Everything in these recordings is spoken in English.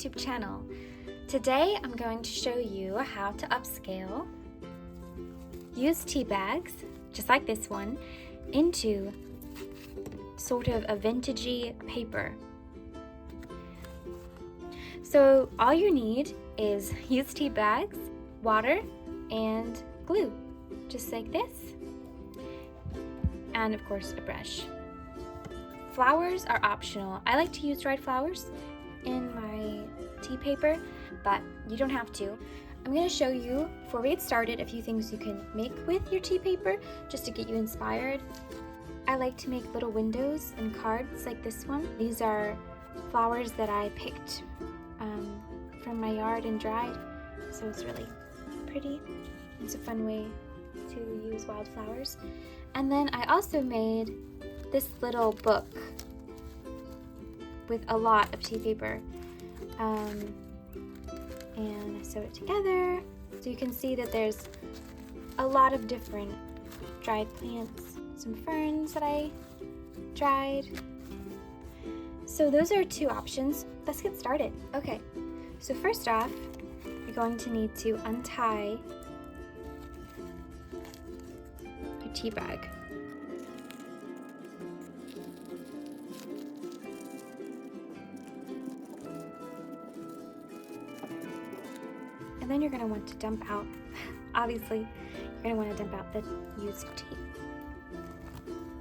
YouTube channel. Today I'm going to show you how to upscale, use tea bags, just like this one, into sort of a vintagey paper. So all you need is used tea bags, water, and glue, just like this, and of course a brush. Flowers are optional. I like to use dried flowers in my tea paper, but you don't have to. I'm going to show you, before we get started, a few things you can make with your tea paper just to get you inspired. I like to make little windows and cards like this one. These are flowers that I picked from my yard and dried, so it's really pretty. It's a fun way to use wildflowers. And then I also made this little book with a lot of tea paper, and I sewed it together so you can see that there's a lot of different dried plants, some ferns that I dried. So those are two options. Let's get started. Okay, so first off, you're going to need to untie your tea bag. And then you're going to want to dump out, obviously, you're going to want to dump out the used tea.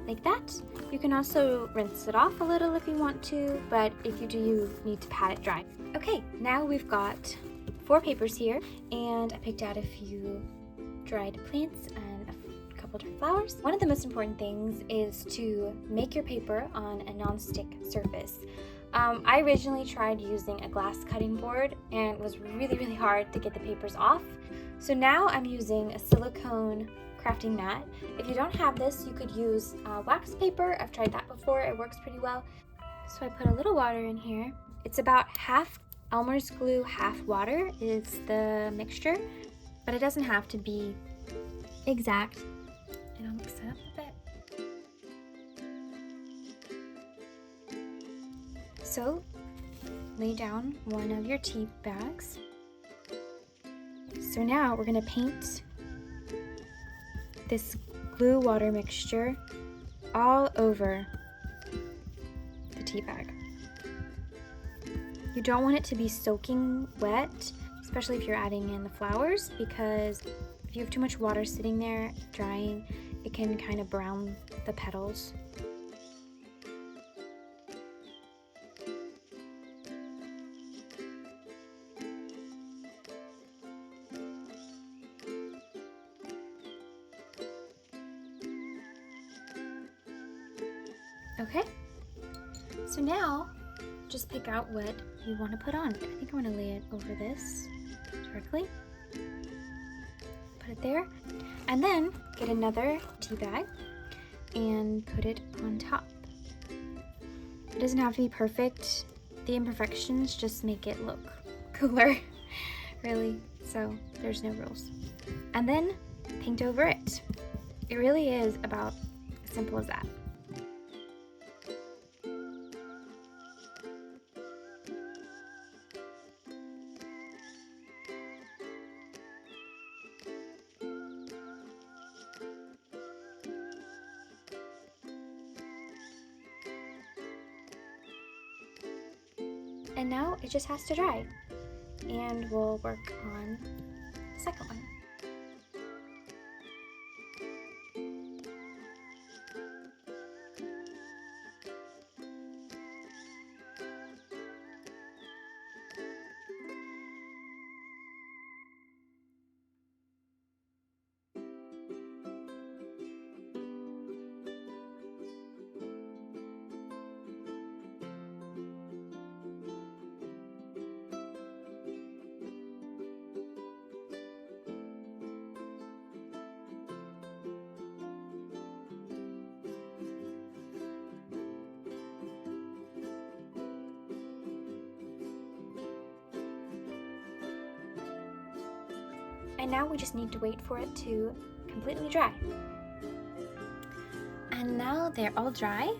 Like that. You can also rinse it off a little if you want to, but if you do, you need to pat it dry. Okay, now we've got 4 papers here, and I picked out a few dried plants and a couple different flowers. One of the most important things is to make your paper on a non-stick surface. I originally tried using a glass cutting board, and it was really hard to get the papers off. So now I'm using a silicone crafting mat. If you don't have this, you could use wax paper. I've tried that before. It works pretty well. So I put a little water in here. It's about half Elmer's glue, half water is the mixture, but it doesn't have to be exact. And I'll mix it up a bit. So lay down one of your tea bags. So now we're going to paint this glue water mixture all over the tea bag. You don't want it to be soaking wet, especially if you're adding in the flowers, because if you have too much water sitting there drying, it can kind of brown the petals. Okay, so now just pick out what you want to put on. I think I want to lay it over this directly. Put it there, and then get another tea bag and put it on top. It doesn't have to be perfect. The imperfections just make it look cooler, really. So there's no rules. And then paint over it. It really is about as simple as that. And now it just has to dry, and we'll work on the second one. And now we just need to wait for it to completely dry. And now they're all dry.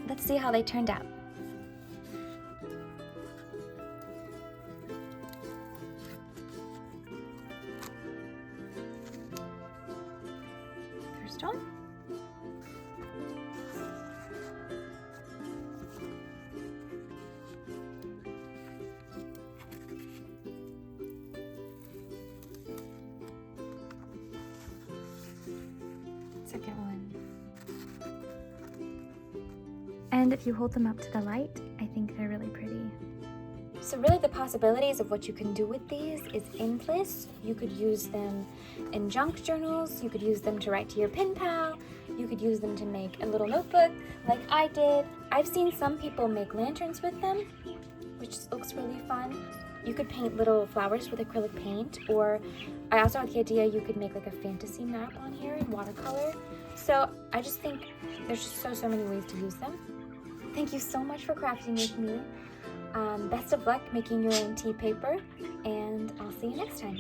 Let's see how they turned out. first one. Second one. And if you hold them up to the light, I think they're really pretty. So really the possibilities of what you can do with these is endless. You could use them in junk journals, you could use them to write to your pen pal, you could use them to make a little notebook like I did. I've seen some people make lanterns with them, which looks really fun. You could paint little flowers with acrylic paint, or I also had the idea you could make like a fantasy map on here in watercolor. So I just think there's just so many ways to use them. Thank you so much for crafting with me. Best of luck making your own tea paper, and I'll see you next time.